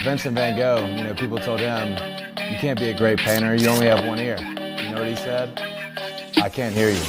Vincent Van Gogh, people told him, you can't be a great painter, you only have one ear. You know what he said? I can't hear you.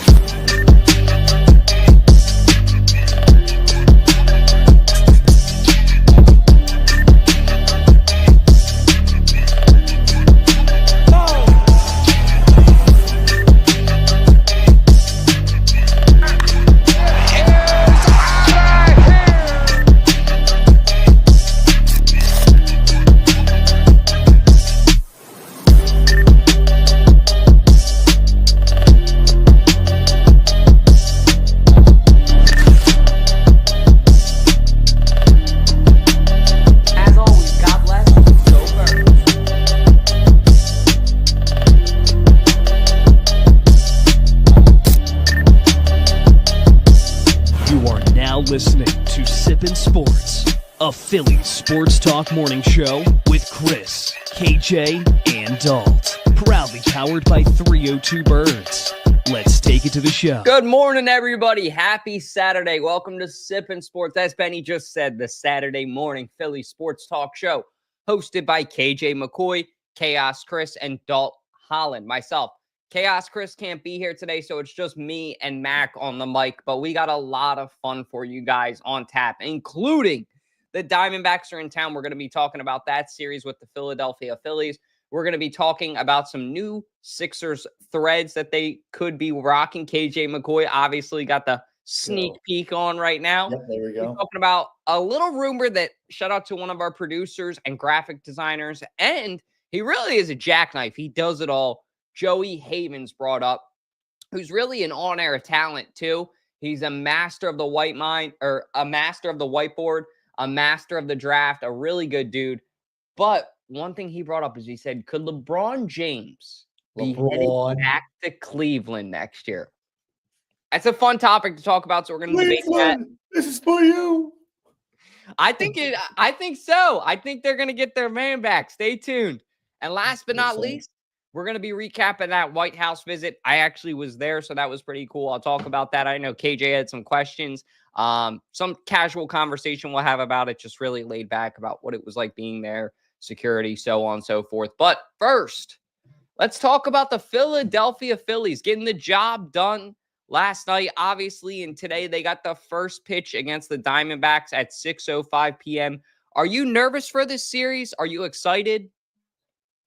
Listening to Sippin' Sports, a Phillies sports talk morning show with Chris, KJ, and Dalt. Proudly powered by 302 Birds. Let's take it to the show. Good morning, everybody. Happy Saturday. Welcome to Sippin' Sports. As Benny just said, the Saturday morning Phillies sports talk show hosted by KJ McCoy, Chaos Chris, and Dalt Holland. Myself. Chaos Chris can't be here today, so it's just me and Mac on the mic, but we got a lot of fun for you guys on tap, including the Diamondbacks are in town. We're going to be talking about that series with the Philadelphia Phillies. We're going to be talking about some new Sixers threads that they could be rocking. KJ McCoy obviously got the sneak peek on right now. Yep, there we go. We're talking about a little rumor that, shout out to one of our producers and graphic designers, and he really is a jackknife. He does it all. Joey Havens brought up, who's really an on-air talent too. He's a master of the white mind, or a master of the whiteboard, a master of the draft, a really good dude. But one thing he brought up is he said, could LeBron James be heading back to Cleveland next year? That's a fun topic to talk about, so we're going to debate that. This is for you. I think so. I think they're going to get their man back. Stay tuned. And last but not least, we're going to be recapping that White House visit. I actually was there, so that was pretty cool. I'll talk about that. I know KJ had some questions. Some casual conversation we'll have about it, just really laid back about what it was like being there, security, so on and so forth. But first, let's talk about the Philadelphia Phillies getting the job done last night, obviously, and today they got the first pitch against the Diamondbacks at 6:05 p.m. Are you nervous for this series? Are you excited?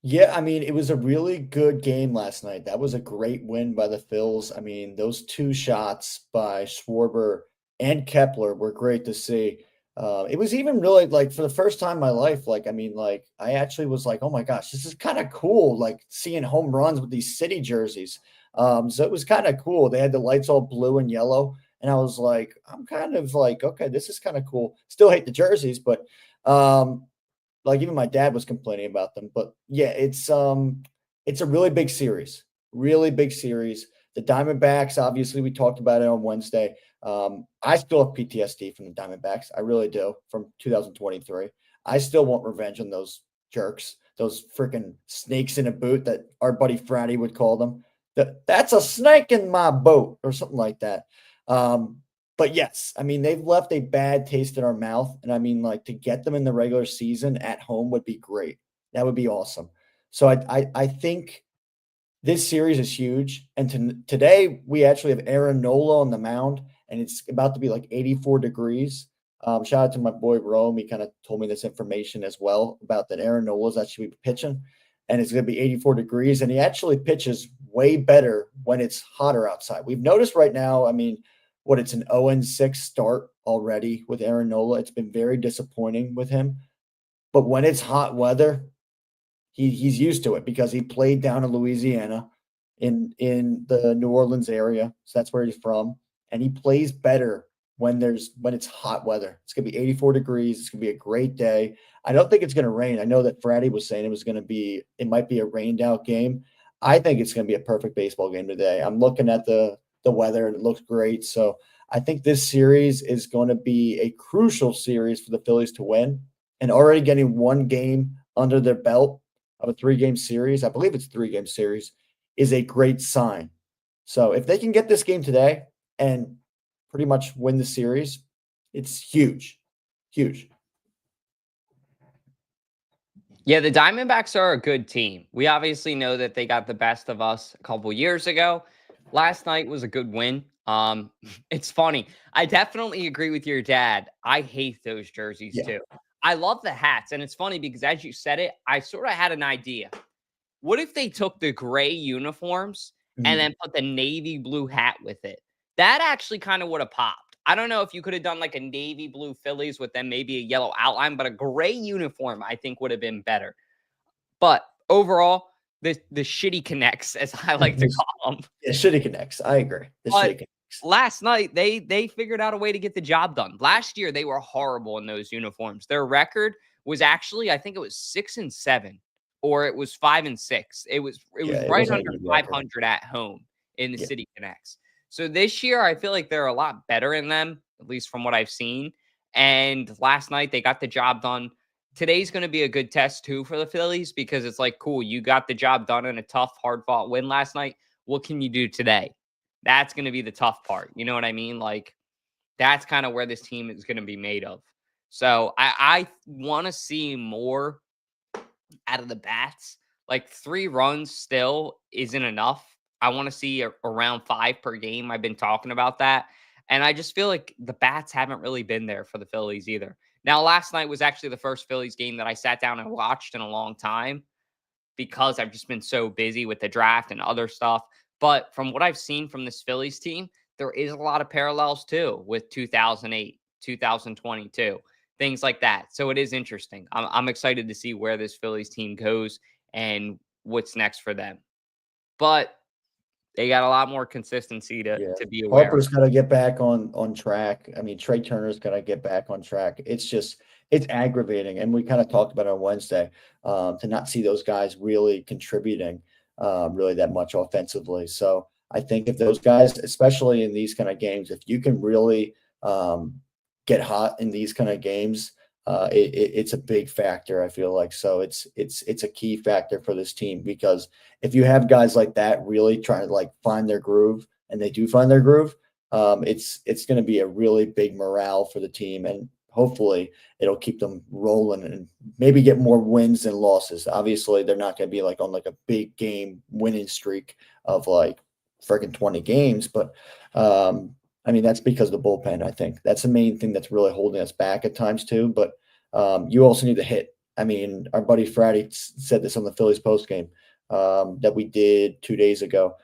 Yeah, I mean, it was a really good game last night. That was a great win by the Phils. I mean, those two shots by Schwarber and Kepler were great to see. It was even really, like, for the first time in my life, I actually was like, oh my gosh, this is kind of cool, like seeing home runs with these city jerseys. So it was kind of cool. They had the lights all blue and yellow, and I was like, I'm kind of like, okay, this is kind of cool. Still hate the jerseys, but like even my dad was complaining about them, but yeah, it's a really big series. The Diamondbacks, obviously, we talked about it on Wednesday. I still have PTSD from the Diamondbacks. I really do, from 2023. I still want revenge on those jerks, those freaking snakes in a boot that our buddy Fratty would call them. That's a snake in my boat, or something like that. But yes, I mean, they've left a bad taste in our mouth. And I mean, like, to get them in the regular season at home would be great. That would be awesome. So I think this series is huge. And today we actually have Aaron Nola on the mound, and it's about to be like 84 degrees. Shout out to my boy Rome. He kind of told me this information as well about that Aaron Nola is actually pitching, and it's going to be 84 degrees. And he actually pitches way better when it's hotter outside. We've noticed right now, I mean, it's an 0-6 start already with Aaron Nola. It's been very disappointing with him. But when it's hot weather, he's used to it because he played down in Louisiana in the New Orleans area. So that's where he's from. And he plays better when it's hot weather. It's going to be 84 degrees. It's going to be a great day. I don't think it's going to rain. I know that Fratty was saying it might be a rained out game. I think it's going to be a perfect baseball game today. I'm looking at the weather, and it looks great. So I think this series is going to be a crucial series for the Phillies to win, and already getting one game under their belt of a 3-game series, I believe it's a 3-game series, is a great sign. So if they can get this game today and pretty much win the series, it's huge. Huge. Yeah, the Diamondbacks are a good team. We obviously know that they got the best of us a couple years ago. Last night was a good win. It's funny. I definitely agree with your dad. I hate those jerseys too. I love the hats, and it's funny because as you said it, I sort of had an idea. What if they took the gray uniforms and then put the navy blue hat with it? That actually kind of would have popped. I don't know if you could have done like a navy blue Phillies with them, maybe a yellow outline, but a gray uniform I think would have been better. But overall, the shitty connects, as I like to call them. Yeah, shitty connects. I agree. The shitty connects. Last night, they figured out a way to get the job done. Last year, they were horrible in those uniforms. Their record was actually, I think it was 6-7, or it was 5-6. It was right under 500 at home in the City Connects. So this year, I feel like they're a lot better in them, at least from what I've seen. And last night, they got the job done. Today's going to be a good test, too, for the Phillies because it's like, cool, you got the job done in a tough, hard-fought win last night. What can you do today? That's going to be the tough part. You know what I mean? Like, that's kind of where this team is going to be made of. So I want to see more out of the bats. Like 3 runs still isn't enough. I want to see around 5 per game. I've been talking about that. And I just feel like the bats haven't really been there for the Phillies either. Now, last night was actually the first Phillies game that I sat down and watched in a long time because I've just been so busy with the draft and other stuff. But from what I've seen from this Phillies team, there is a lot of parallels too with 2008, 2022, things like that. So it is interesting. I'm excited to see where this Phillies team goes and what's next for them. But they got a lot more consistency to be aware. Harper's got to get back on track. I mean, Trey Turner's got to get back on track. It's aggravating. And we kind of talked about it on Wednesday to not see those guys really contributing really that much offensively. So I think if those guys, especially in these kind of games, if you can really get hot in these kind of games, it's a big factor, I feel like. So it's a key factor for this team because if you have guys like that really trying to like find their groove and they do find their groove, it's going to be a really big morale for the team. And hopefully it'll keep them rolling and maybe get more wins than losses. Obviously they're not going to be like on like a big game winning streak of like freaking 20 games. But I mean, that's because of the bullpen, I think. That's the main thing that's really holding us back at times too. But you also need to hit. I mean, our buddy Friday said this on the Phillies postgame that we did 2 days ago.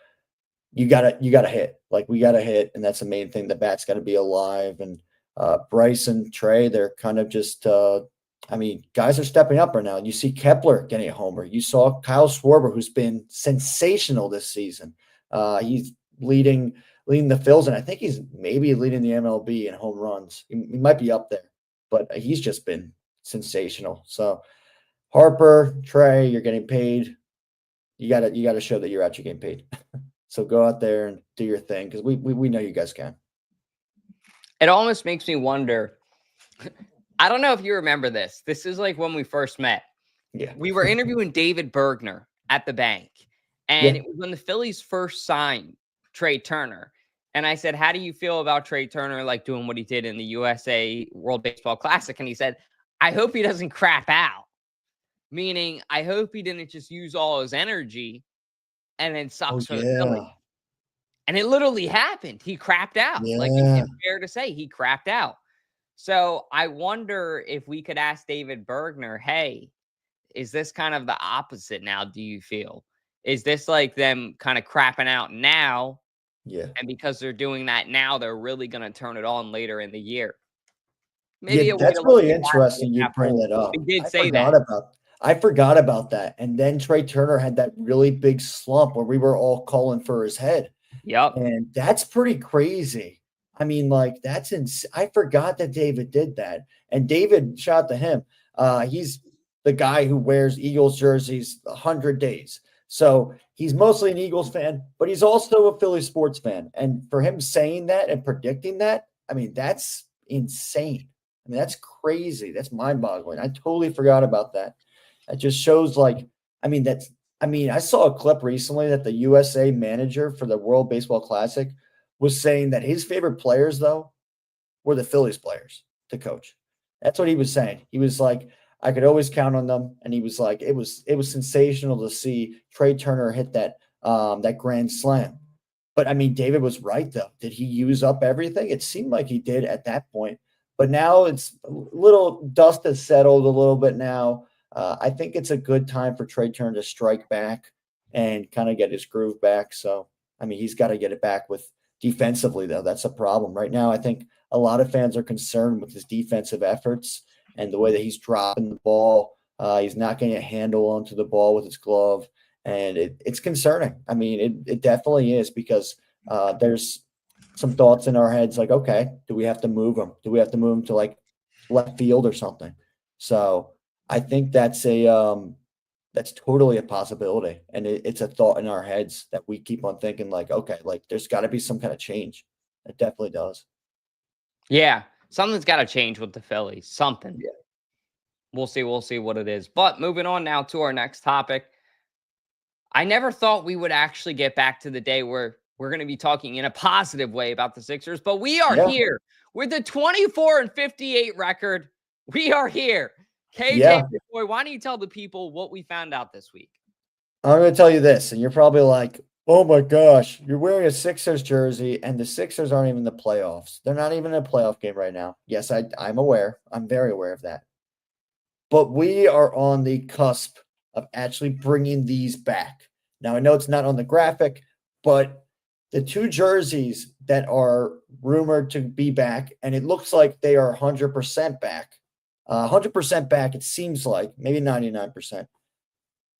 You gotta hit. Like we gotta hit, and that's the main thing. The bat's got to be alive. And Bryce and Trey, they're kind of just I mean, guys are stepping up right now. You see Kepler getting a homer. You saw Kyle Schwarber, who's been sensational this season. He's leading the Phils, and I think he's maybe leading the MLB in home runs. He might be up there, but he's just been sensational. So Harper, Trey, you're getting paid. You gotta show that you're actually getting paid. So go out there and do your thing because we know you guys can. It almost makes me wonder. I don't know if you remember this. This is like when we first met. Yeah. We were interviewing David Bergner at the bank. And it was when the Phillies first signed Trey Turner. And I said, how do you feel about Trey Turner like doing what he did in the USA World Baseball Classic? And he said, I hope he doesn't crap out. Meaning, I hope he didn't just use all his energy and then sucks for the Phillies. And it literally happened. He crapped out. Yeah. Like, it's fair to say he crapped out. So I wonder if we could ask David Bergner, hey, is this kind of the opposite now, do you feel? Is this like them kind of crapping out now? Yeah. And because they're doing that now, they're really going to turn it on later in the year. Maybe that's really interesting you bring that up. He did say that. I forgot about that. And then Trey Turner had that really big slump where we were all calling for his head. Yep. And that's pretty crazy. I mean, like, that's I forgot that David did that. And David, shout out to him. He's the guy who wears Eagles jerseys 100 days. So he's mostly an Eagles fan, but he's also a Philly sports fan. And for him saying that and predicting that, I mean, that's insane. I mean, that's crazy. That's mind-boggling. I totally forgot about that. It just shows like, I saw a clip recently that the USA manager for the World Baseball Classic was saying that his favorite players, though, were the Phillies players to coach. That's what he was saying. He was like, I could always count on them. And he was like, it was sensational to see Trey Turner hit that grand slam. But I mean, David was right, though. Did he use up everything? It seemed like he did at that point. But now it's a little dust has settled a little bit now. I think it's a good time for Trey Turner to strike back and kind of get his groove back. So, I mean, he's got to get it back with defensively, though. That's a problem. Right now, I think a lot of fans are concerned with his defensive efforts and the way that he's dropping the ball. He's not getting a handle onto the ball with his glove. And it's concerning. I mean, it definitely is because there's some thoughts in our heads like, okay, do we have to move him? Do we have to move him to like left field or something? So I think that's totally a possibility. And it's a thought in our heads that we keep on thinking like, okay, like there's got to be some kind of change. It definitely does. Yeah, something's got to change with the Phillies. Something. Yeah. We'll see what it is. But moving on now to our next topic. I never thought we would actually get back to the day where we're going to be talking in a positive way about the Sixers, but we are here with a 24-58 record. We are here. KJ McCoy, why don't you tell the people what we found out this week? I'm going to tell you this, and you're probably like, oh my gosh, you're wearing a Sixers jersey, and the Sixers aren't even in the playoffs. They're not even in a playoff game right now. Yes, I'm aware. I'm very aware of that. But we are on the cusp of actually bringing these back. Now, I know it's not on the graphic, but the two jerseys that are rumored to be back, and it looks like they are 100% back. 100% back, it seems like, maybe 99%.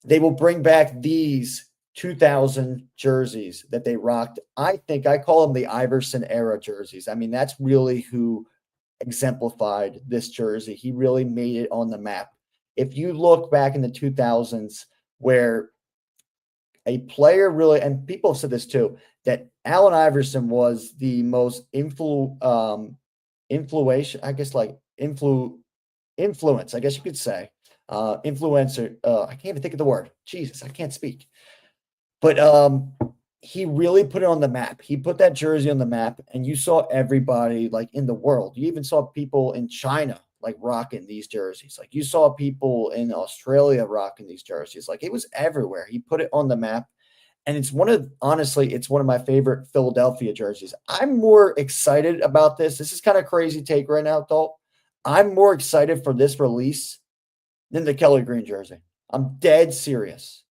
They will bring back these 2000 jerseys that they rocked. I think I call them the Iverson era jerseys. I mean, that's really who exemplified this jersey. He really made it on the map. If you look back in the 2000s where a player really, and people have said this too, that Allen Iverson was the most influence, I guess like influence, I guess you could say, influencer. I can't even think of the word. Jesus, I can't speak. But he really put it on the map. He put that jersey on the map, and you saw everybody like in the world. You even saw people in China like rocking these jerseys. Like you saw people in Australia rocking these jerseys. Like it was everywhere. He put it on the map. And it's one of my favorite Philadelphia jerseys. I'm more excited about this. This is kind of crazy take right now, Dalt. I'm more excited for this release than the Kelly Green jersey. I'm dead serious.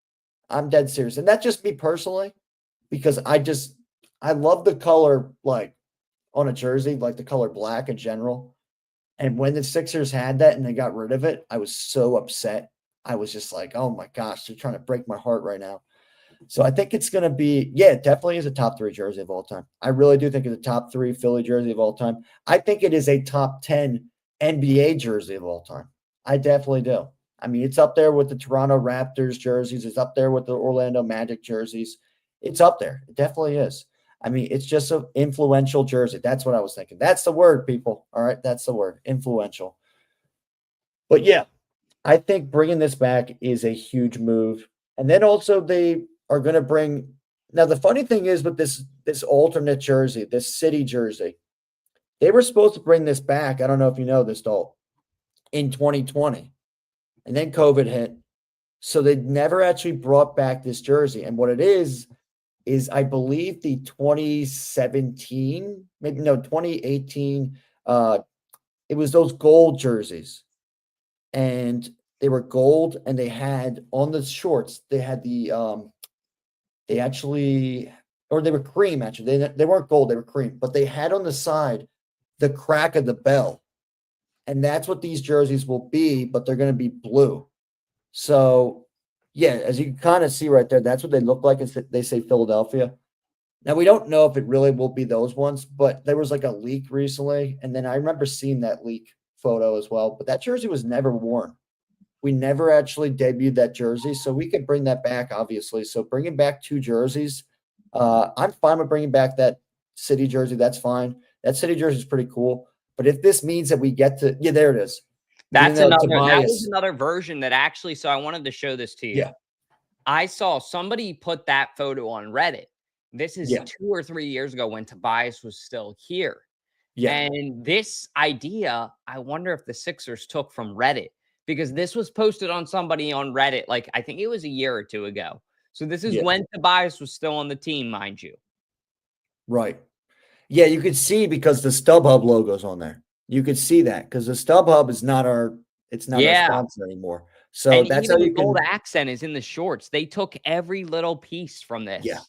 And that's just me personally, because I love the color, like on a jersey, like the color black in general. And when the Sixers had that and they got rid of it, I was so upset. I was just like, oh my gosh, they're trying to break my heart right now. So I think it's going to be, it definitely is a top 3 jersey of all time. I really do think it's a top 3 Philly jersey of all time. I think it is a top 10 NBA jersey of all time. I definitely do. I mean, it's up there with the Toronto Raptors jerseys. It's up there with the Orlando Magic jerseys. It's up there. It definitely is. I mean, it's just an influential jersey. That's what I was thinking. That's the word, people. All right, that's the word, influential. But yeah, I think bringing this back is a huge move. And then also they are going to bring – now the funny thing is with this alternate jersey, this city jersey, they were supposed to bring this back. I don't know if you know this, Dalt, in 2020. And then COVID hit. So they never actually brought back this jersey. And what it is I believe the 2017, 2018, it was those gold jerseys. And they were gold, and they had on the shorts, they had they were cream, actually. They weren't gold, they were cream. But they had on the side the crack of the bell. And that's what these jerseys will be, but they're going to be blue. So, yeah, as you can kind of see right there, that's what they look like. They say Philadelphia. Now, we don't know if it really will be those ones, but there was like a leak recently. And then I remember seeing that leak photo as well. But that jersey was never worn. We never actually debuted that jersey. So we could bring that back, obviously. So bringing back 2 jerseys, I'm fine with bringing back that city jersey. That's fine. That city jersey is pretty cool. But if this means that we get to, there it is. That was another version that actually, so I wanted to show this to you. Yeah. I saw somebody put that photo on Reddit, This is Yeah. 2 or 3 years ago when Tobias was still here. Yeah. And this idea, I wonder if the Sixers took from Reddit, because this was posted on somebody on Reddit, like I think it was a year or two ago. So this is Yeah. when Tobias was still on the team, mind you. Right. Yeah, you could see because the StubHub logo's on there. You could see that because the StubHub is not our Yeah. sponsor anymore. So And that's how even you the gold can. accent is in the shorts. They took every little piece from this. Yeah.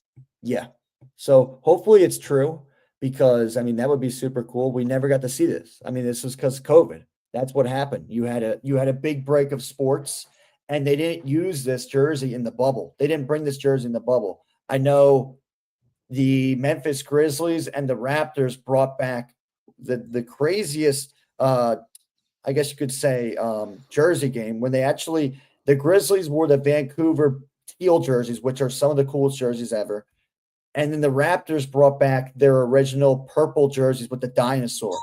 Yeah. So hopefully it's true because I mean that would be super cool. We never got to see this. I mean, this was because COVID. That's what happened. You had a big break of sports, and they didn't use this jersey in the bubble. They didn't bring this jersey in the bubble. I know the Memphis Grizzlies and the Raptors brought back the craziest, I guess you could say, jersey game when the Grizzlies wore the Vancouver teal jerseys, which are some of the coolest jerseys ever. And then the Raptors brought back their original purple jerseys with the dinosaur.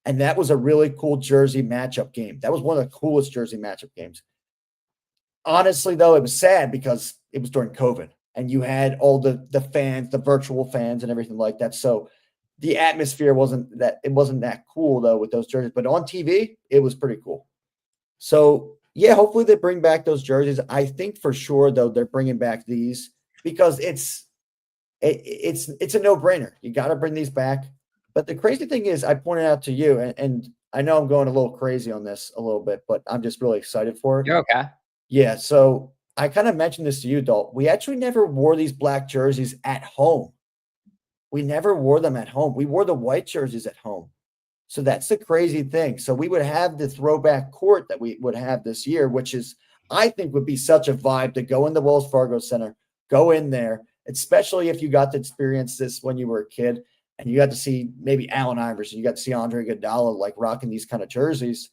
And that was a really cool jersey matchup game. That was one of the coolest jersey matchup games. Honestly, though, it was sad because it was during COVID and you had all the fans, the virtual fans and everything like that. So the atmosphere wasn't that cool, though, with those jerseys. But on TV, it was pretty cool. So, yeah, hopefully they bring back those jerseys. I think for sure, though, they're bringing back these because it's a no-brainer. You got to bring these back. But the crazy thing is, I pointed out to you, and I know I'm going a little crazy on this a little bit, but I'm just really excited for it. You're okay. Yeah, so I kind of mentioned this to you, Dalt. We actually never wore these black jerseys at home. We never wore them at home. We wore the white jerseys at home. So that's the crazy thing. So we would have the throwback court that we would have this year, which is, I think, would be such a vibe to go in the Wells Fargo Center, go in there, especially if you got to experience this when you were a kid and you got to see maybe Allen Iverson, you got to see Andre Iguodala like rocking these kind of jerseys,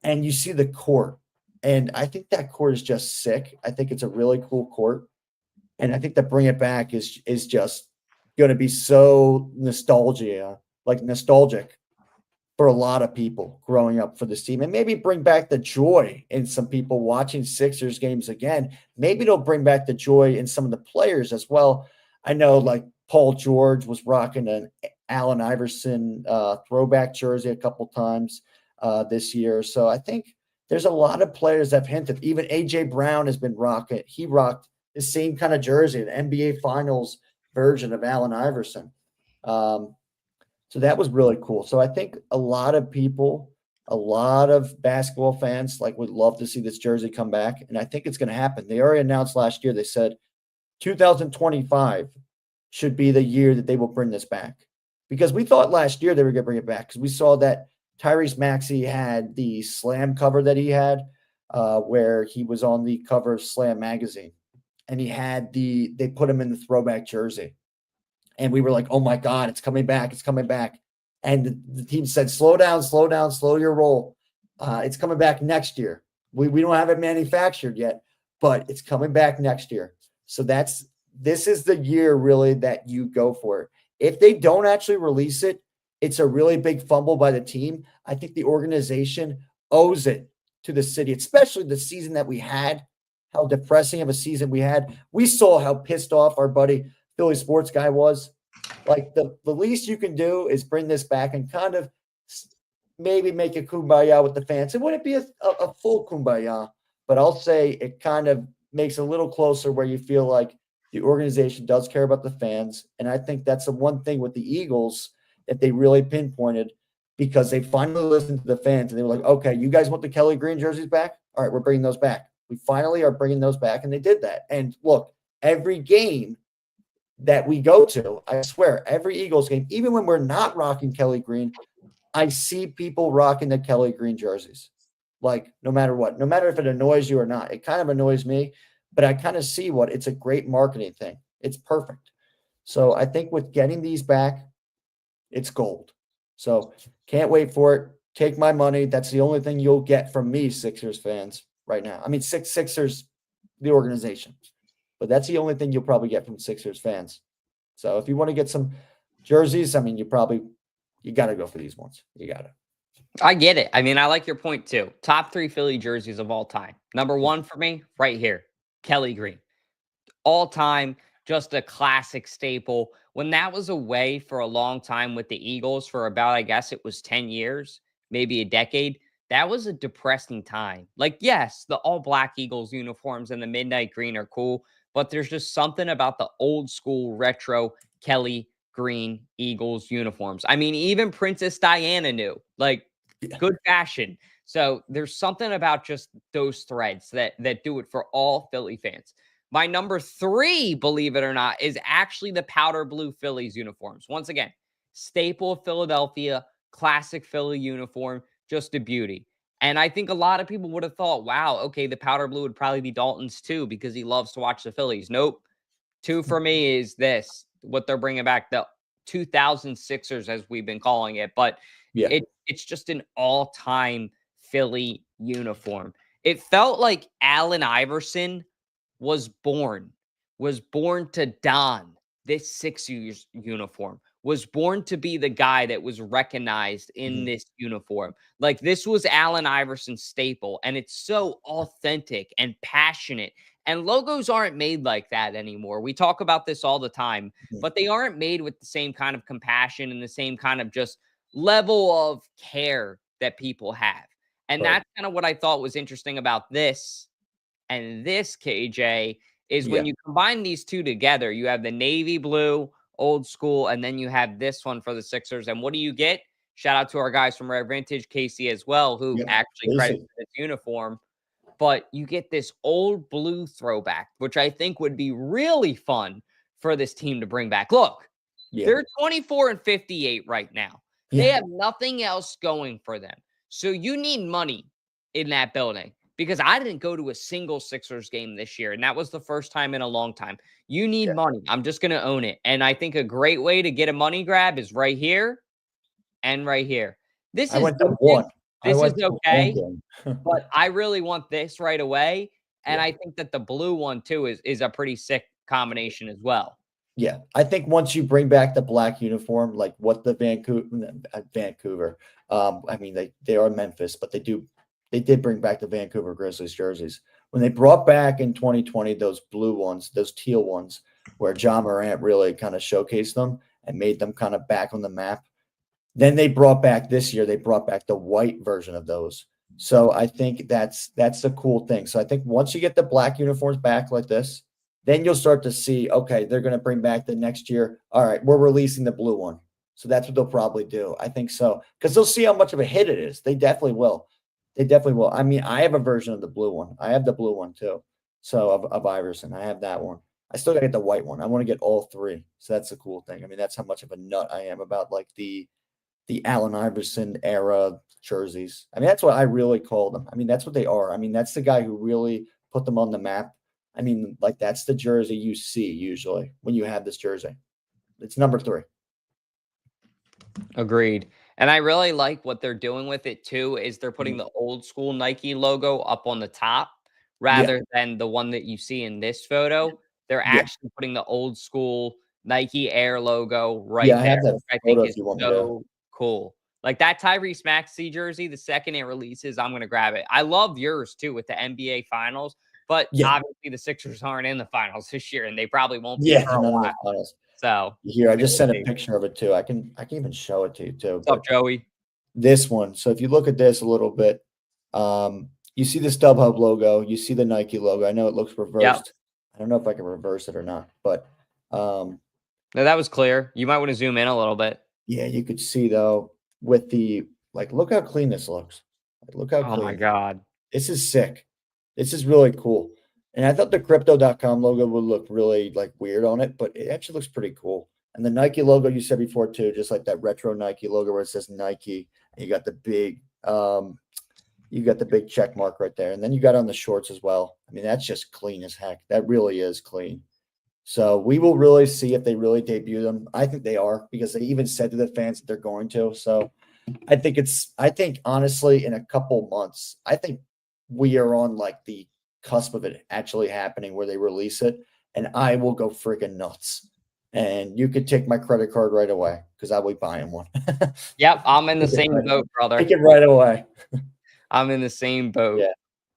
and you see the court. And I think that court is just sick. I think it's a really cool court. And I think that bring it back is just going to be so nostalgic for a lot of people growing up for this team, and maybe bring back the joy in some people watching Sixers games again. Maybe it'll bring back the joy in some of the players as well. I know like Paul George was rocking an Allen Iverson throwback jersey a couple times this year. So I think there's a lot of players that have hinted. Even AJ Brown has been rocking. He rocked the same kind of jersey, an NBA Finals version of Allen Iverson. So that was really cool. So I think a lot of people, a lot of basketball fans would love to see this jersey come back. And I think it's going to happen. They already announced last year, they said 2025 should be the year that they will bring this back. Because we thought last year they were going to bring it back because we saw that Tyrese Maxey had the Slam cover that he had where he was on the cover of Slam magazine. And they put him in the throwback jersey. And we were like, oh my God, it's coming back. It's coming back. And the team said, slow down, slow your roll. It's coming back next year. We don't have it manufactured yet, but it's coming back next year. So this is the year really that you go for it. If they don't actually release it, it's a really big fumble by the team. I think the organization owes it to the city, especially the season that we had, how depressing of a season we had. We saw how pissed off our buddy Philly sports guy was. Like the least you can do is bring this back and kind of maybe make a kumbaya with the fans. It wouldn't be a full kumbaya, but I'll say it kind of makes it a little closer where you feel like the organization does care about the fans. And I think that's the one thing with the Eagles that they really pinpointed because they finally listened to the fans and they were like, okay, you guys want the Kelly Green jerseys back? All right, we're bringing those back. We finally are bringing those back. And they did that. And look, every game that we go to, I swear, every Eagles game, even when we're not rocking Kelly Green, I see people rocking the Kelly Green jerseys. Like no matter what, no matter if it annoys you or not, it kind of annoys me, but I kind of see it's a great marketing thing. It's perfect. So I think with getting these back, it's gold. So can't wait for it. Take my money. That's the only thing you'll get from me, Sixers fans, right now. I mean, Sixers, the organization. But that's the only thing you'll probably get from Sixers fans. So if you want to get some jerseys, I mean, you got to go for these ones. You got to. I get it. I mean, I like your point too. Top 3 Philly jerseys of all time. Number 1 for me, right here, Kelly Green. All time, just a classic staple. When that was away for a long time with the Eagles for about, I guess it was 10 years, maybe a decade, that was a depressing time. Like, yes, the all black Eagles uniforms and the midnight green are cool, but there's just something about the old school retro Kelly green Eagles uniforms. I mean, even Princess Diana knew, like, good fashion. So there's something about just those threads that do it for all Philly fans. My number 3, believe it or not, is actually the powder blue Phillies uniforms. Once again, staple of Philadelphia, classic Philly uniform, just a beauty. And I think a lot of people would have thought, wow, okay, the powder blue would probably be Dalton's too because he loves to watch the Phillies. Nope. 2 for me is this, what they're bringing back, the 2006ers, as we've been calling it. But Yeah. it's just an all-time Philly uniform. It felt like Allen Iverson was born to don this Sixers uniform, was born to be the guy that was recognized in this uniform. Like, this was Allen Iverson's staple, and it's so authentic and passionate. And logos aren't made like that anymore. We talk about this all the time, but they aren't made with the same kind of compassion and the same kind of just level of care that people have. And Right. that's kind of what I thought was interesting about this and this, KJ, is when you combine these two together, you have the navy blue, old school, and then you have this one for the Sixers. And what do you get? Shout out to our guys from Rare Vintage, Casey as well, who actually credited this uniform. But you get this old blue throwback, which I think would be really fun for this team to bring back. Look, they're 24-58 right now. They have nothing else going for them. So you need money in that building, because I didn't go to a single Sixers game this year, and that was the first time in a long time. You need money. I'm just going to own it. And I think a great way to get a money grab is right here and right here. This is okay, but I really want this right away. And I think that the blue one too is a pretty sick combination as well. Yeah, I think once you bring back the black uniform, like what the Vancouver, I mean, they are Memphis, but they did bring back the Vancouver Grizzlies jerseys. When they brought back in 2020 those blue ones, those teal ones, where Ja Morant really kind of showcased them and made them kind of back on the map. Then they brought back this year, they brought back the white version of those. So I think that's the cool thing. So I think once you get the black uniforms back like this, then you'll start to see, okay, they're going to bring back the next year. All right, we're releasing the blue one. So that's what they'll probably do. I think so. Because they'll see how much of a hit it is. They definitely will. They definitely will. I mean, I have a version of the blue one. I have the blue one too. So of Iverson. I have that one. I still got to get the white one. I want to get all 3. So that's the cool thing. I mean, that's how much of a nut I am about like the Allen Iverson era jerseys. I mean, that's what I really call them. I mean, that's what they are. I mean, that's the guy who really put them on the map. I mean, like, that's the jersey you see usually when you have this jersey. It's number 3. Agreed. And I really like what they're doing with it too, is they're putting the old school Nike logo up on the top rather than the one that you see in this photo. They're actually putting the old school Nike Air logo right there, I have that which I think is so cool. Like that Tyrese Maxey jersey, the second it releases, I'm going to grab it. I love yours too with the NBA Finals, but obviously the Sixers aren't in the finals this year, and they probably won't be for a while. So here, I just sent a picture of it too. I can even show it to you too. What's up, Joey? This one. So if you look at this a little bit, you see the StubHub logo, you see the Nike logo. I know it looks reversed. Yep. I don't know if I can reverse it or not, but no, that was clear. You might want to zoom in a little bit. Yeah, you could see though with the look how clean this looks. Like, look how clean. Oh my God. This is sick. This is really cool. And I thought the crypto.com logo would look really weird on it, but it actually looks pretty cool. And the Nike logo you said before too, just like that retro Nike logo where it says Nike, and you got the big check mark right there. And then you got on the shorts as well. I mean, that's just clean as heck. That really is clean. So we will really see if they really debut them. I think they are, because they even said to the fans that they're going to. So I think honestly, in a couple months, I think we are on the cusp of it actually happening where they release it, and I will go freaking nuts. And you could take my credit card right away because I will be buying one. Yep, I'm in the same boat, brother. Take it right away. I'm in the same boat. Yeah.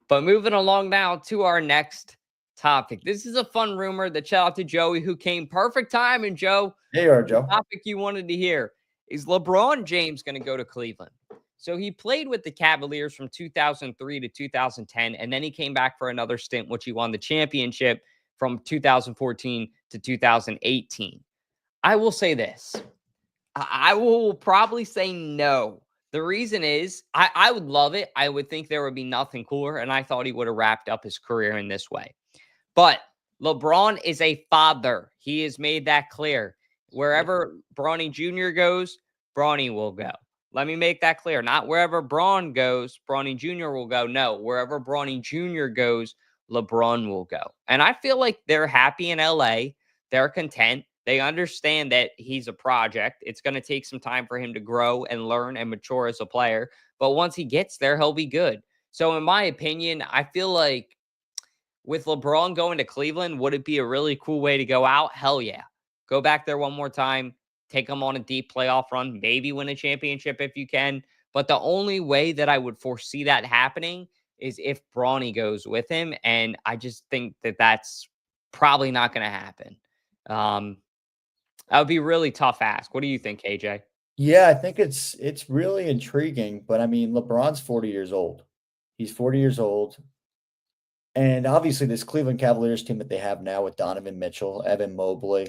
But moving along now to our next topic. This is a fun rumor that shout out to Joey, who came perfect time. And Joe, There you are, the Joe. topic you wanted to hear is LeBron James going to go to Cleveland? So he played with the Cavaliers from 2003 to 2010, and then he came back for another stint, which he won the championship from 2014 to 2018. I will say this. I will probably say no. The reason is I would love it. I would think there would be nothing cooler, and I thought he would have wrapped up his career in this way. But LeBron is a father. He has made that clear. Wherever Bronny Jr. goes, Bronny will go. Let me make that clear. Not wherever Braun goes, Bronny Jr. will go. No, wherever Bronny Jr. goes, LeBron will go. And I feel like they're happy in LA. They're content. They understand that he's a project. It's going to take some time for him to grow and learn and mature as a player. But once he gets there, he'll be good. So in my opinion, I feel like with LeBron going to Cleveland, would it be a really cool way to go out? Hell yeah. Go back there one more time, take them on a deep playoff run, maybe win a championship if you can. But the only way that I would foresee that happening is if Bronny goes with him. And I just think that that's probably not going to happen. That would be really tough ask. What do you think, KJ? Yeah, I think it's really intriguing, but I mean, LeBron's 40 years old. He's 40 years old. And obviously this Cleveland Cavaliers team that they have now with Donovan Mitchell, Evan Mobley,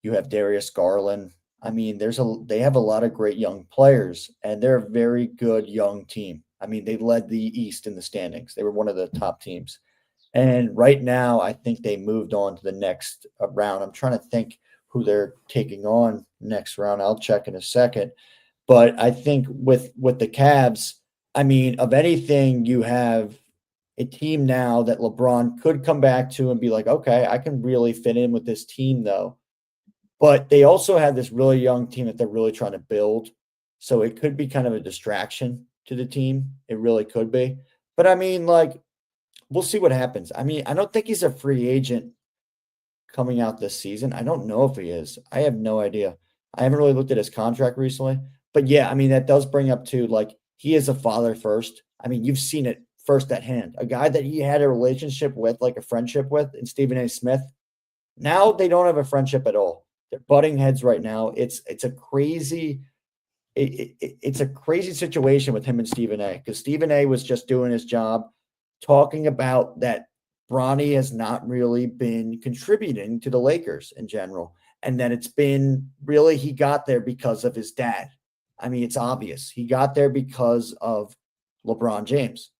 you have Darius Garland. I mean, they have a lot of great young players, and they're a very good young team. I mean, they led the East in the standings. They were one of the top teams. And right now, I think they moved on to the next round. I'm trying to think who they're taking on next round. I'll check in a second. But I think with the Cavs, I mean, of anything, you have a team now that LeBron could come back to and be like, okay, I can really fit in with this team, though. But they also have this really young team that they're really trying to build. So it could be kind of a distraction to the team. It really could be. But I mean, like, we'll see what happens. I mean, I don't think he's a free agent coming out this season. I don't know if he is. I have no idea. I haven't really looked at his contract recently. But yeah, I mean, that does bring up too, like, he is a father first. I mean, you've seen it first at hand. A guy that he had a relationship with, like a friendship with, in Stephen A. Smith. Now they don't have a friendship at all. They're butting heads right now. It's a crazy it's a crazy situation with him and Stephen A. Because Stephen A. was just doing his job, talking about that Bronny has not really been contributing to the Lakers in general, and that it's been really he got there because of his dad. I mean, it's obvious. He got there because of LeBron James,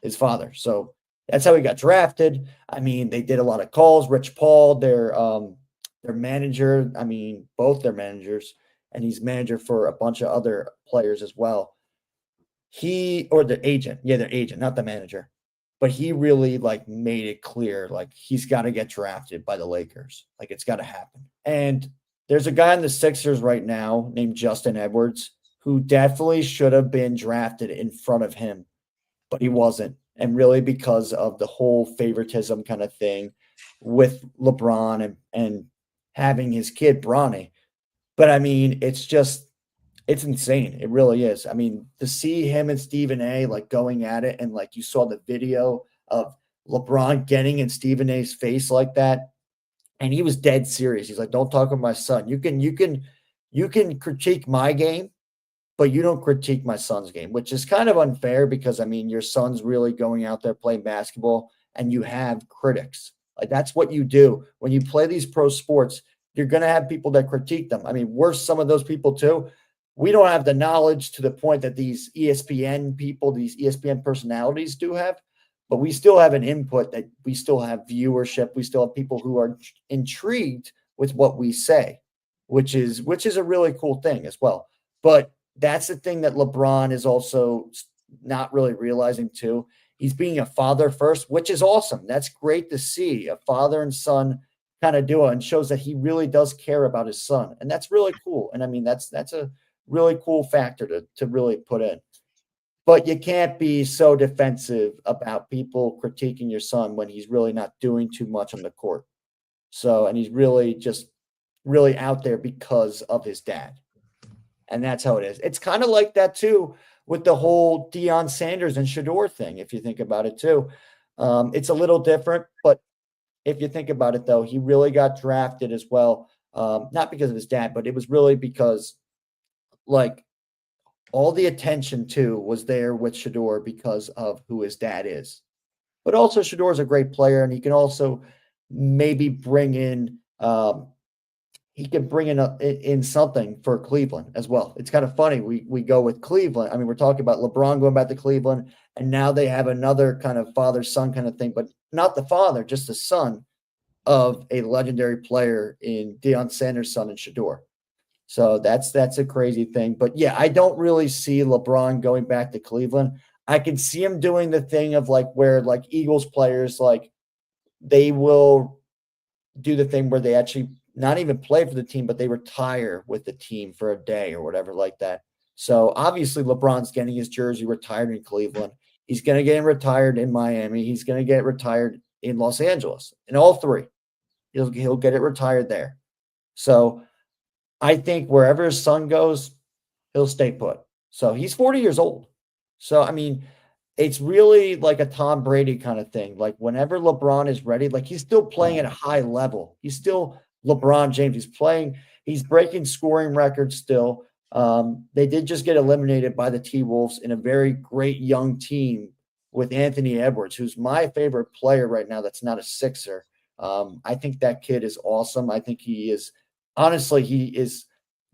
his father. So that's how he got drafted. I mean, they did a lot of calls. Rich Paul, their manager, I mean, both their managers, and he's manager for a bunch of other players as well. Or the agent. Yeah, their agent, not the manager. But he really like made it clear, like he's got to get drafted by the Lakers. Like it's got to happen. And there's a guy in the Sixers right now named Justin Edwards who definitely should have been drafted in front of him, but he wasn't. And really because of the whole favoritism kind of thing with LeBron and having his kid Bronny. But I mean, it's insane. It really is. I mean, to see him and Stephen A. like going at it, and like you saw the video of LeBron getting in Stephen A.'s face like that, and he was dead serious. He's like, "Don't talk about my son. You can critique my game, but you don't critique my son's game," which is kind of unfair because I mean, your son's really going out there playing basketball, and you have critics. Like that's what you do when you play these pro sports. You're going to have people that critique them. I mean, we're some of those people too. We don't have the knowledge to the point that these ESPN people, these ESPN personalities do have, but we still have an input that we still have viewership. We still have people who are intrigued with what we say, which is a really cool thing as well. But that's the thing that LeBron is also not really realizing too. He's being a father first, which is awesome. That's great to see a father and son kind of duo, and shows that he really does care about his son. And that's really cool. And I mean, that's a really cool factor to really put in. But you can't be so defensive about people critiquing your son when he's really not doing too much on the court. So, and he's really just really out there because of his dad. And that's how it is. It's kind of like that too with the whole Deion Sanders and Shador thing, if you think about it too. It's a little different, but if you think about it, though, he really got drafted as well. Not because of his dad, but it was really because, like, all the attention too was there with Shador because of who his dad is. But also Shador's a great player, and he can also maybe bring in he can bring in something for Cleveland as well. It's kind of funny. We go with Cleveland. I mean, we're talking about LeBron going back to Cleveland, and now they have another kind of father-son kind of thing, but not the father, just the son of a legendary player in Deion Sanders' son and Shador. So that's a crazy thing. But yeah, I don't really see LeBron going back to Cleveland. I can see him doing the thing of like where like Eagles players, like they will do the thing where they actually not even play for the team, but they retire with the team for a day or whatever like that. So obviously LeBron's getting his jersey retired in Cleveland. He's going to get retired in Miami. He's going to get retired in Los Angeles. In all three, he'll get it retired there. So I think wherever his son goes, he'll stay put. So he's 40 years old. So, I mean, it's really like a Tom Brady kind of thing. Like whenever LeBron is ready, like he's still playing at a high level. He's still LeBron James. He's breaking scoring records still. They did just get eliminated by the T-Wolves in a very great young team with Anthony Edwards, who's my favorite player right now that's not a Sixer. I think that kid is awesome. I think he is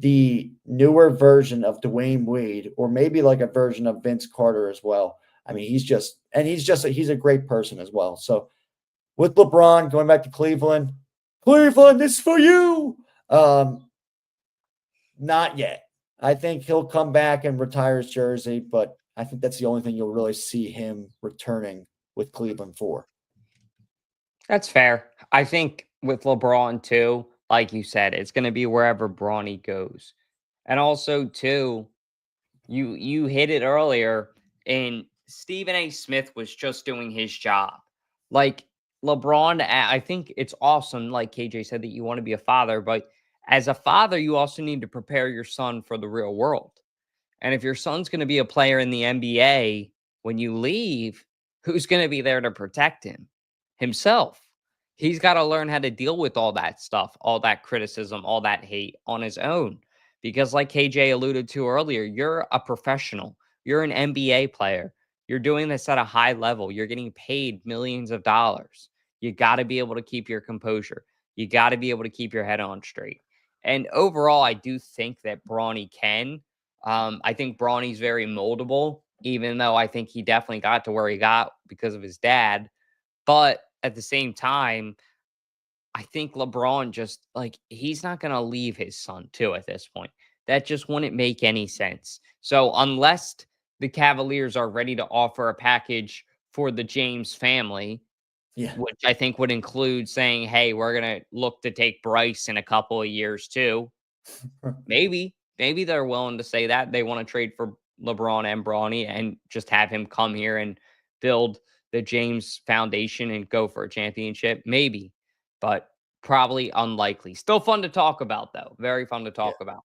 the newer version of Dwayne Wade, or maybe like a version of Vince Carter as well. I mean, he's a great person as well. So with LeBron going back to Cleveland, this is for you. Not yet. I think he'll come back and retire his jersey, but I think that's the only thing you'll really see him returning with Cleveland for. That's fair. I think with LeBron too, like you said, it's going to be wherever Bronny goes. And also too, you hit it earlier, and Stephen A. Smith was just doing his job. Like LeBron, I think it's awesome, like KJ said, that you want to be a father, but as a father, you also need to prepare your son for the real world. And if your son's going to be a player in the NBA when you leave, who's going to be there to protect him? Himself. He's got to learn how to deal with all that stuff, all that criticism, all that hate on his own. Because, like KJ alluded to earlier, you're a professional, you're an NBA player, you're doing this at a high level, you're getting paid millions of dollars. You got to be able to keep your composure, you got to be able to keep your head on straight. And overall, I do think that Bronny can. I think Bronny's very moldable, even though I think he definitely got to where he got because of his dad. But at the same time, I think LeBron just like he's not going to leave his son too at this point. That just wouldn't make any sense. So unless the Cavaliers are ready to offer a package for the James family, Yeah. which I think would include saying, "Hey, we're going to look to take Bryce in a couple of years too." Maybe they're willing to say that they want to trade for LeBron and Bronny and just have him come here and build the James Foundation and go for a championship. Maybe, but probably unlikely. Still fun to talk about, though. Very fun to talk about.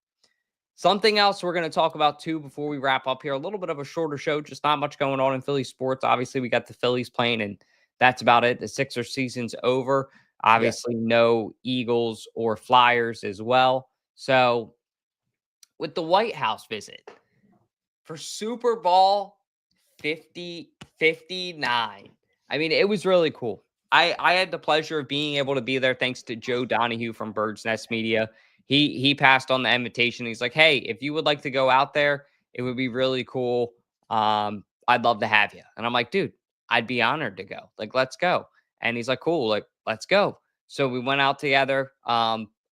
Something else we're going to talk about, too, before we wrap up here. A little bit of a shorter show, just not much going on in Philly sports. Obviously, we got the Phillies playing, and that's about it. The Sixers season's over. Obviously, no Eagles or Flyers as well. So, with the White House visit for Super Bowl 59. I mean, it was really cool. I had the pleasure of being able to be there thanks to Joe Donahue from Bird's Nest Media. He passed on the invitation. He's like, "Hey, if you would like to go out there, it would be really cool. I'd love to have you." And I'm like, "Dude, I'd be honored to go. Like, let's go." And he's like, "Cool, like, let's go." So we went out together.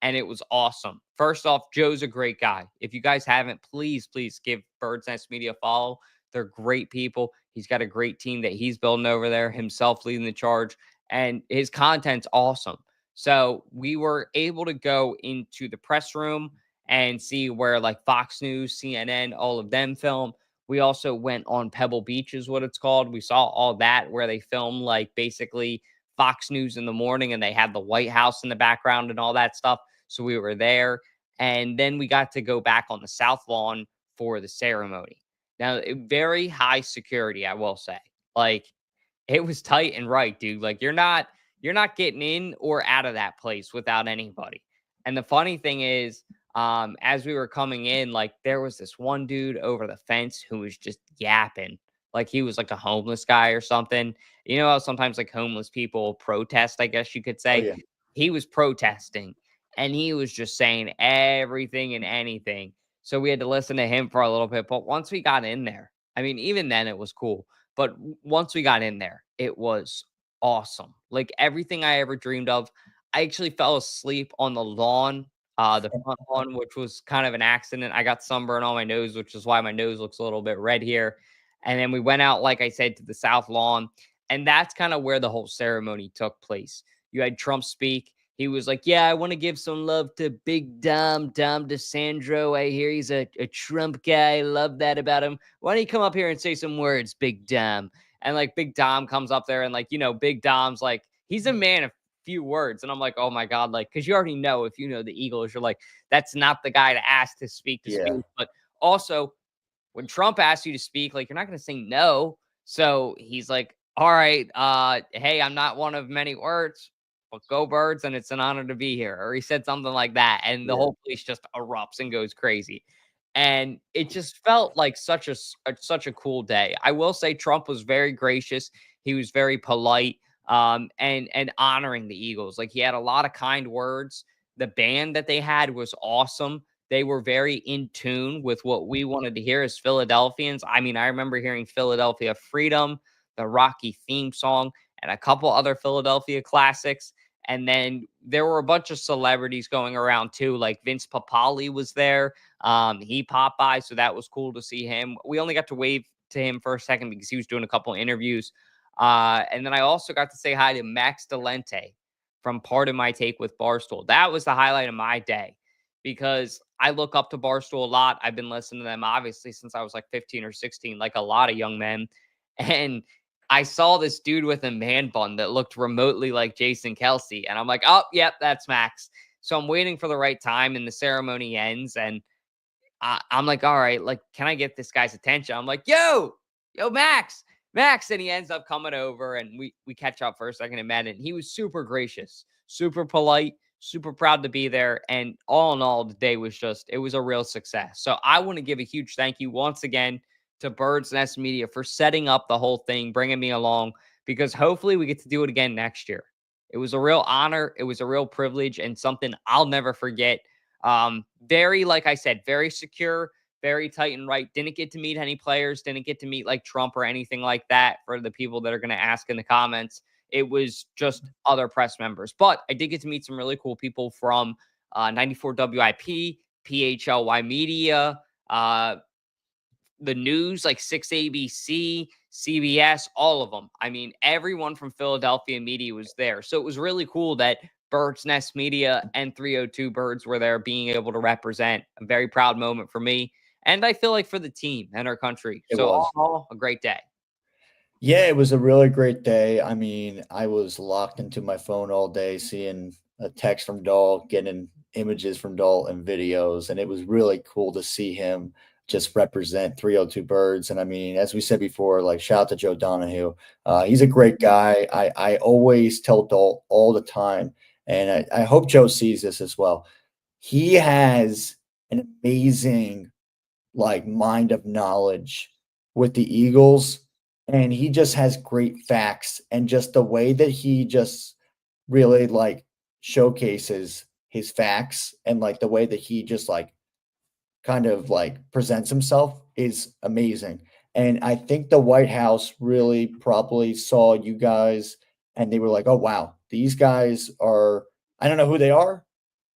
And it was awesome. First off, Joe's a great guy. If you guys haven't, please give Bird's Nest Media a follow. They're great people. He's got a great team that he's building over there, himself leading the charge, and his content's awesome. So we were able to go into the press room and see where like Fox News, CNN, all of them film. We also went on Pebble Beach is what it's called. We saw all that where they film like basically Fox News in the morning and they had the White House in the background and all that stuff. So we were there. And then we got to go back on the South Lawn for the ceremony. Now, very high security, I will say. Like, it was tight and right, dude. Like, you're not you're not getting in or out of that place without anybody. And the funny thing is, as we were coming in, like there was this one dude over the fence who was just yapping, like he was like a homeless guy or something. You know how sometimes like homeless people protest, I guess you could Oh, say. yeah. He was protesting and he was just saying everything and anything. So we had to listen to him for a little bit. But once we got in there, I mean, even then it was cool. But once we got in there, it was awesome. Like everything I ever dreamed of. I actually fell asleep on the lawn, the front lawn, which was kind of an accident. I got sunburn on my nose, which is why my nose looks a little bit red here. And then we went out, like I said, to the south lawn. And that's kind of where the whole ceremony took place. You had Trump speak. He was like, yeah, I want to give some love to Big Dom DeSandro. I hear he's a Trump guy. Love that about him. Why don't you come up here and say some words, Big Dom? And like Big Dom comes up there and like, Big Dom's like, he's a man of few words. And I'm like, oh my God, like, because you already know, if you know the Eagles, you're like, that's not the guy to ask to speak. But also, when Trump asks you to speak, like, you're not going to say no. So he's like, all right, hey, I'm not one of many words, but go Birds, and it's an honor to be here. Or he said something like that, and the whole place just erupts and goes crazy. And it just felt like such a cool day. I will say Trump was very gracious. He was very polite, and honoring the Eagles. Like he had a lot of kind words. The band that they had was awesome. They were very in tune with what we wanted to hear as Philadelphians. I mean, I remember hearing Philadelphia Freedom, the Rocky theme song, and a couple other Philadelphia classics. And then there were a bunch of celebrities going around too, like Vince Papale was there. He popped by, so that was cool to see him. We only got to wave to him for a second because he was doing a couple interviews. And then I also got to say hi to Max Delente from Part of My Take with Barstool. That was the highlight of my day because I look up to Barstool a lot. I've been listening to them obviously since I was like 15 or 16, like a lot of young men. And I saw this dude with a man bun that looked remotely like Jason Kelsey. And I'm like, oh, yep, that's Max. So I'm waiting for the right time and the ceremony ends. And I'm like, all right, like, can I get this guy's attention? I'm like, yo, Max. And he ends up coming over and we catch up for a second and met. And he was super gracious, super polite, super proud to be there. And all in all, the day was it was a real success. So I want to give a huge thank you once again to Bird's Nest Media for setting up the whole thing, bringing me along, because hopefully we get to do it again next year. It was a real honor. It was a real privilege and something I'll never forget. Very, like I said, very secure, very tight and right. Didn't get to meet any players, didn't get to meet like Trump or anything like that for the people that are going to ask in the comments. It was just other press members. But I did get to meet some really cool people from 94 WIP, PHLY Media, the news, like 6 ABC, CBS, all of them. I mean, everyone from Philadelphia media was there. So it was really cool that Bird's Nest Media and 302 Birds were there being able to represent. A very proud moment for me. And I feel like for the team and our country. It So was. all in all, a great day. Yeah, it was a really great day. I mean, I was locked into my phone all day, seeing a text from Dalt, getting images from Dalt and videos, and it was really cool to see him just represent 302 Birds. And I mean, as we said before, like shout out to Joe Donahue. He's a great guy. I always tell Dalt all the time, and I hope Joe sees this as well. He has an amazing like mind of knowledge with the Eagles. And he just has great facts, and just the way that he just really like showcases his facts and like the way that he just like kind of like presents himself is amazing. And I think the White House really probably saw you guys and they were like, oh, wow, these guys are, I don't know who they are,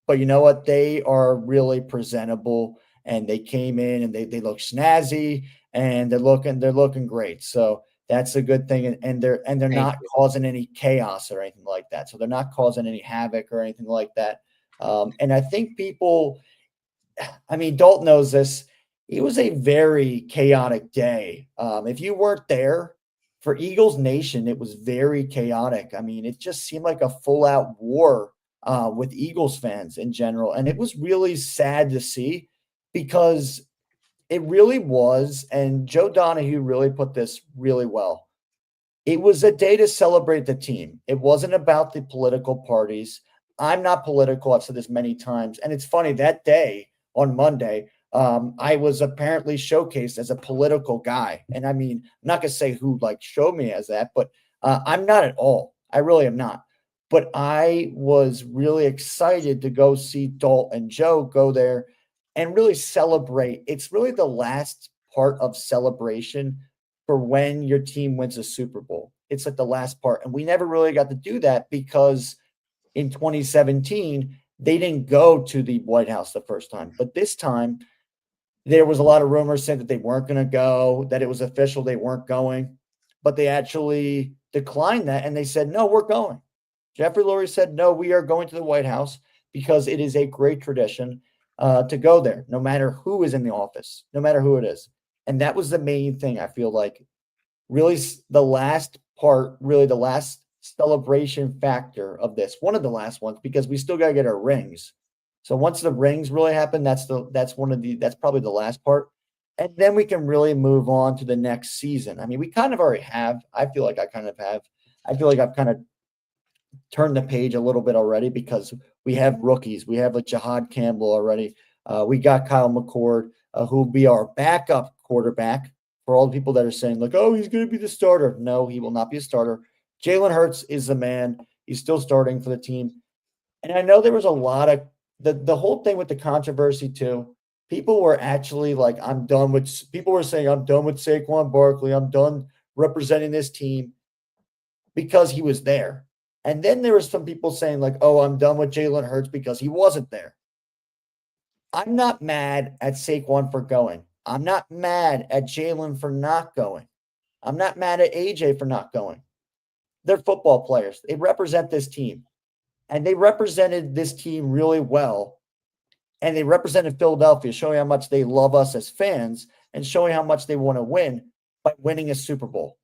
but you know what? They are really presentable, and they came in and they look snazzy and they're looking great. So that's a good thing. And they're not causing any chaos or anything like that. So they're not causing any havoc or anything like that. And I think people, I mean, Dalton knows this. It was a very chaotic day. If you weren't there for Eagles Nation, it was very chaotic. I mean, it just seemed like a full-out war with Eagles fans in general. And it was really sad to see because it really was. And Joe Donahue really put this really well. It was a day to celebrate the team. It wasn't about the political parties. I'm not political. I've said this many times. And it's funny, that day on Monday, I was apparently showcased as a political guy. And I mean, I'm not going to say who like showed me as that, but I'm not at all. I really am not. But I was really excited to go see Dalt and Joe go there and really celebrate. It's really the last part of celebration for when your team wins a Super Bowl. It's like the last part. And we never really got to do that because in 2017, they didn't go to the White House the first time. But this time, there was a lot of rumors saying that they weren't going to go, that it was official, they weren't going. But they actually declined that and they said, no, we're going. Jeffrey Lurie said, no, we are going to the White House because it is a great tradition to go there, no matter who is in the office, no matter who it is. And that was the main thing, I feel like. Really, the last part, really the last celebration factor of this, one of the last ones, because we still got to get our rings. So once the rings really happen, that's probably the last part. And then we can really move on to the next season. I mean, we kind of already have. I feel like I kind of have. I feel like I've kind of turned the page a little bit already because we have rookies. We have like Jihad Campbell already. We got Kyle McCord, who will be our backup quarterback. For all the people that are saying, like, oh, he's going to be the starter. No, he will not be a starter. Jalen Hurts is the man. He's still starting for the team. And I know there was a lot of the whole thing with the controversy, too. People were actually like, people were saying, I'm done with Saquon Barkley. I'm done representing this team because he was there. And then there was some people saying, like, oh, I'm done with Jalen Hurts because he wasn't there. I'm not mad at Saquon for going. I'm not mad at Jalen for not going. I'm not mad at AJ for not going. They're football players. They represent this team. And they represented this team really well. And they represented Philadelphia, showing how much they love us as fans and showing how much they want to win by winning a Super Bowl.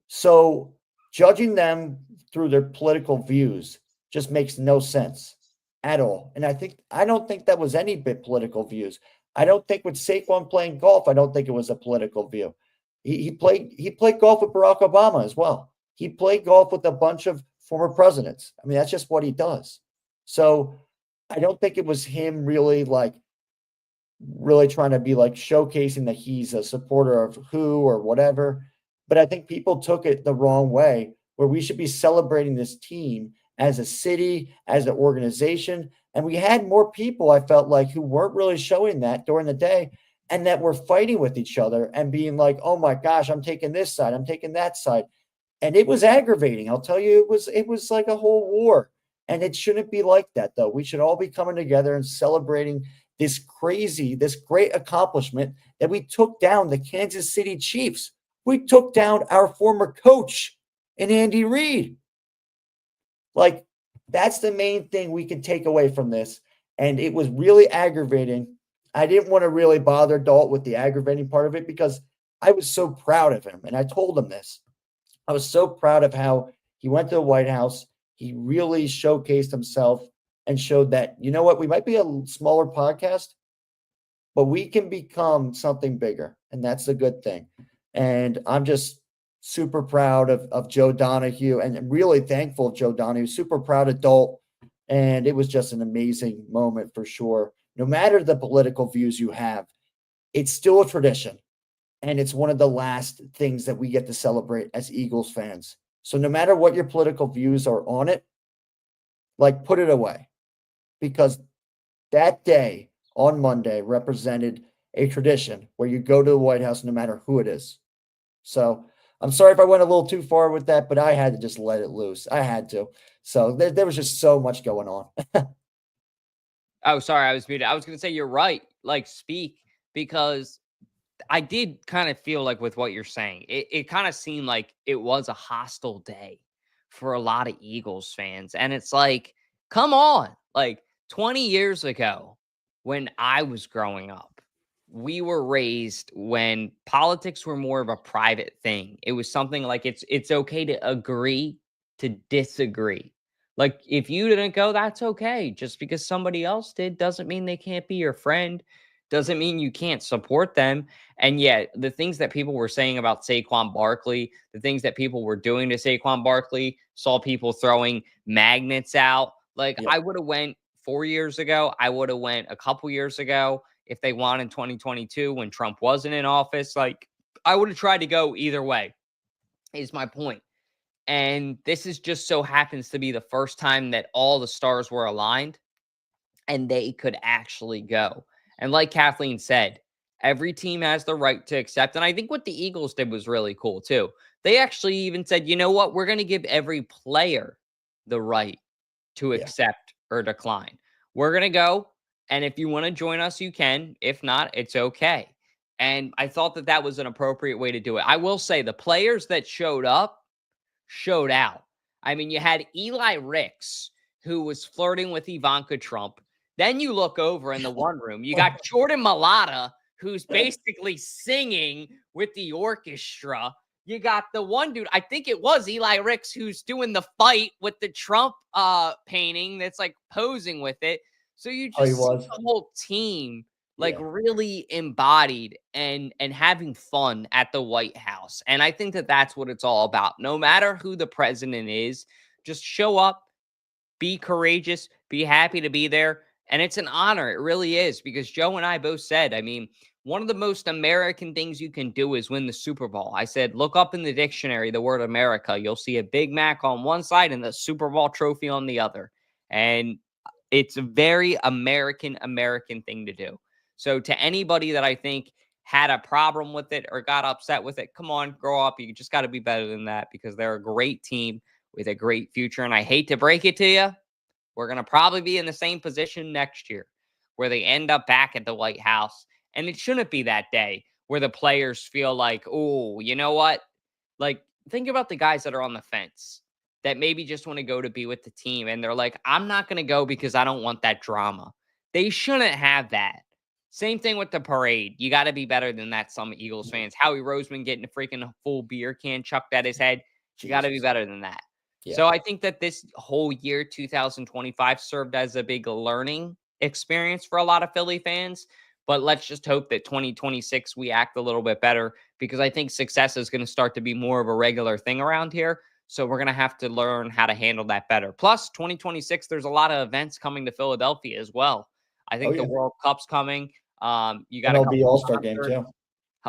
So judging them through their political views just makes no sense at all. And I don't think that was any bit political views. I don't think with Saquon playing golf, I don't think it was a political view. He played golf with Barack Obama as well. He played golf with a bunch of former presidents. I mean, that's just what he does. So I don't think it was him really trying to be like showcasing that he's a supporter of who or whatever. But I think people took it the wrong way, where we should be celebrating this team as a city, as an organization. And we had more people, I felt like, who weren't really showing that during the day and that were fighting with each other and being like, oh my gosh, I'm taking this side, I'm taking that side. And it was aggravating. I'll tell you, it was like a whole war. And it shouldn't be like that, though. We should all be coming together and celebrating this great accomplishment that we took down the Kansas City Chiefs. We took down our former coach in Andy Reid. Like, that's the main thing we can take away from this. And it was really aggravating. I didn't want to really bother Dalt with the aggravating part of it because I was so proud of him. And I told him this. I was so proud of how he went to the White House. He really showcased himself and showed that, you know what, we might be a smaller podcast, but we can become something bigger. And that's a good thing. And I'm just super proud of Joe Donahue and really thankful of Joe Donahue, super proud of Dalt. And it was just an amazing moment for sure. No matter the political views you have, it's still a tradition. And it's one of the last things that we get to celebrate as Eagles fans. So no matter what your political views are on it, like, put it away. Because that day on Monday represented a tradition where you go to the White House no matter who it is. So I'm sorry if I went a little too far with that, but I had to just let it loose. I had to. So there was just so much going on. Oh, sorry, I was muted. I was going to say you're right. Like, speak, because I did kind of feel like with what you're saying, it kind of seemed like it was a hostile day for a lot of Eagles fans. And it's like, come on, like 20 years ago when I was growing up, we were raised when politics were more of a private thing. It was something like it's okay to agree to disagree. Like, if you didn't go, that's okay. Just because somebody else did doesn't mean they can't be your friend. doesn't mean you can't support them. And yet, the things that people were saying about Saquon Barkley, the things that people were doing to Saquon Barkley, saw people throwing magnets out. Like, Yep. I would have went 4 years ago. I would have went a couple years ago if they won in 2022 when Trump wasn't in office. Like, I would have tried to go either way, is my point. And this is just so happens to be the first time that all the stars were aligned and they could actually go. And like Kathleen said, every team has the right to accept. And I think what the Eagles did was really cool too. They actually even said, you know what? We're going to give every player the right to accept or decline. We're going to go. And if you want to join us, you can. If not, it's okay. And I thought that that was an appropriate way to do it. I will say the players that showed up showed out. I mean, you had Eli Ricks, who was flirting with Ivanka Trump. Then you look over in the one room, you got Jordan Mailata, who's basically singing with the orchestra. You got the one dude, I think it was Eli Ricks, who's doing the fight with the Trump painting that's like posing with it. So you just see the whole team like really embodied and having fun at the White House. And I think that that's what it's all about. No matter who the president is, just show up, be courageous, be happy to be there. And it's an honor. It really is, because Joe and I both said, I mean, one of the most American things you can do is win the Super Bowl. I said, look up in the dictionary the word America. You'll see a Big Mac on one side and the Super Bowl trophy on the other. And it's a very American thing to do. So to anybody that I think had a problem with it or got upset with it, come on, grow up. You just got to be better than that, because they're a great team with a great future. And I hate to break it to you, we're going to probably be in the same position next year where they end up back at the White House. And it shouldn't be that day where the players feel like, oh, you know what? Like, think about the guys that are on the fence that maybe just want to go to be with the team. And they're like, I'm not going to go because I don't want that drama. They shouldn't have that. Same thing with the parade. You got to be better than that, some Eagles fans. Howie Roseman getting a freaking full beer can chucked at his head. You got to be better than that. Yeah. So I think that this whole year, 2025, served as a big learning experience for a lot of Philly fans. But let's just hope that 2026 we act a little bit better, because I think success is going to start to be more of a regular thing around here. So we're going to have to learn how to handle that better. Plus, 2026, there's a lot of events coming to Philadelphia as well. I think the World Cup's coming. You got MLB All-Star game too.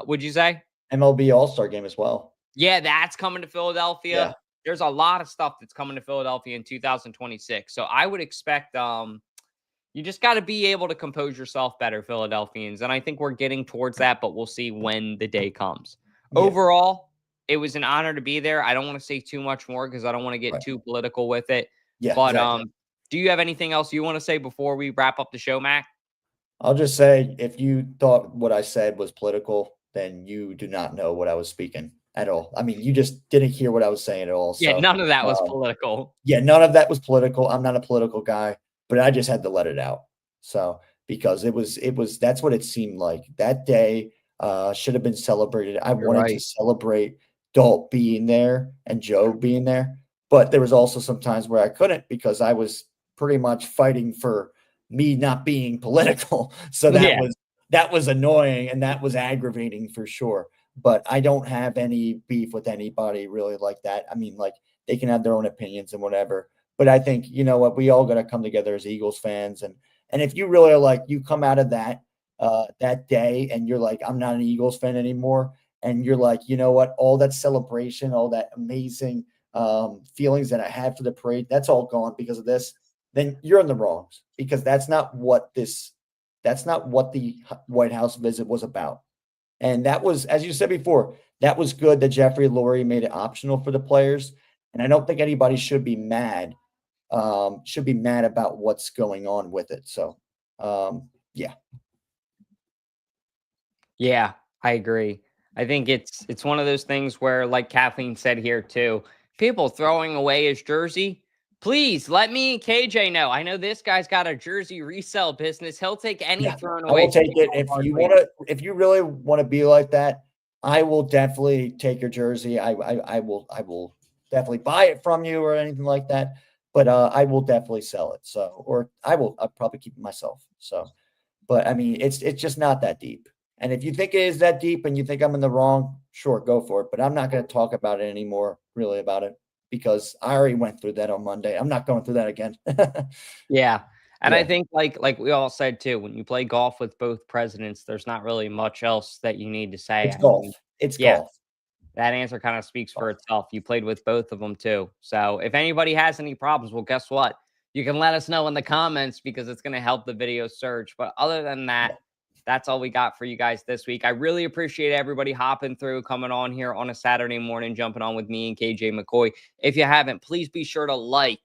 Would you say? MLB All-Star game as well. Yeah, that's coming to Philadelphia. Yeah. There's a lot of stuff that's coming to Philadelphia in 2026. So I would expect you just got to be able to compose yourself better, Philadelphians. And I think we're getting towards that, but we'll see when the day comes. Yeah. Overall, it was an honor to be there. I don't want to say too much more because I don't want to get too political with it. Yeah, but exactly. Do you have anything else you want to say before we wrap up the show, Mac? I'll just say, if you thought what I said was political, then you do not know what I was speaking at all. I mean, you just didn't hear what I was saying at all. So, yeah, none of that was political. Yeah, none of that was political. I'm not a political guy, but I just had to let it out. So, because that's what it seemed like. That day should have been celebrated. I wanted to celebrate Dalt being there and Joe being there, but there was also some times where I couldn't, because I was pretty much fighting for me not being political. So that was annoying, and that was aggravating for sure. But I don't have any beef with anybody really like that. I mean, like, they can have their own opinions and whatever. But I think, you know what, we all got to come together as Eagles fans. And if you really are like, you come out of that day and you're like, I'm not an Eagles fan anymore. And you're like, you know what, all that celebration, all that amazing feelings that I had for the parade, that's all gone because of this. Then you're in the wrongs, because that's not what the White House visit was about. And that was, as you said before, that was good that Jeffrey Lurie made it optional for the players. And I don't think anybody should be mad about what's going on with it. So, yeah. Yeah, I agree. I think it's one of those things where, like Kathleen said here too, people throwing away his jersey. Please let me and KJ know. I know this guy's got a jersey resale business. He'll take any thrown away. I will take it. If you really want to be like that, I will definitely take your jersey. I will definitely buy it from you or anything like that. But I will definitely sell it. So, or I'll probably keep it myself. So, But I mean, it's just not that deep. And if you think it is that deep and you think I'm in the wrong, sure, go for it. But I'm not going to talk about it anymore, really, about it, because I already went through that on Monday. I'm not going through that again. Yeah. And I Yeah. think like we all said too, when you play golf with both presidents, there's not really much else that you need to say. It's golf. It's Yeah, golf. that answer kind of speaks for itself. You played with both of them too. So if anybody has any problems, well, guess what? You can let us know in the comments because it's going to help the video search. But other than that, that's all we got for you guys this week. I really appreciate everybody hopping through, coming on here on a Saturday morning, jumping on with me and KJ McCoy. If you haven't, please be sure to like,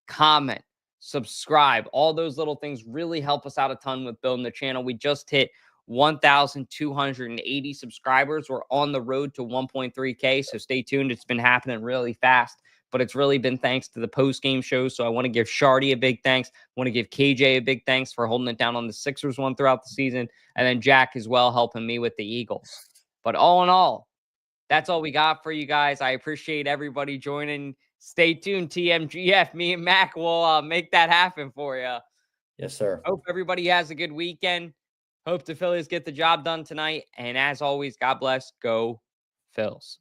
comment, subscribe. All those little things really help us out a ton with building the channel. We just hit 1,280 subscribers. We're on the road to 1.3K, so stay tuned. It's been happening really fast, but it's really been thanks to the post-game shows. So I want to give Shardy a big thanks. I want to give KJ a big thanks for holding it down on the Sixers one throughout the season, and then Jack as well helping me with the Eagles. But all in all, that's all we got for you guys. I appreciate everybody joining. Stay tuned, TMGF. Me and Mac will make that happen for you. Yes, sir. Hope everybody has a good weekend. Hope the Phillies get the job done tonight. And as always, God bless. Go Phils.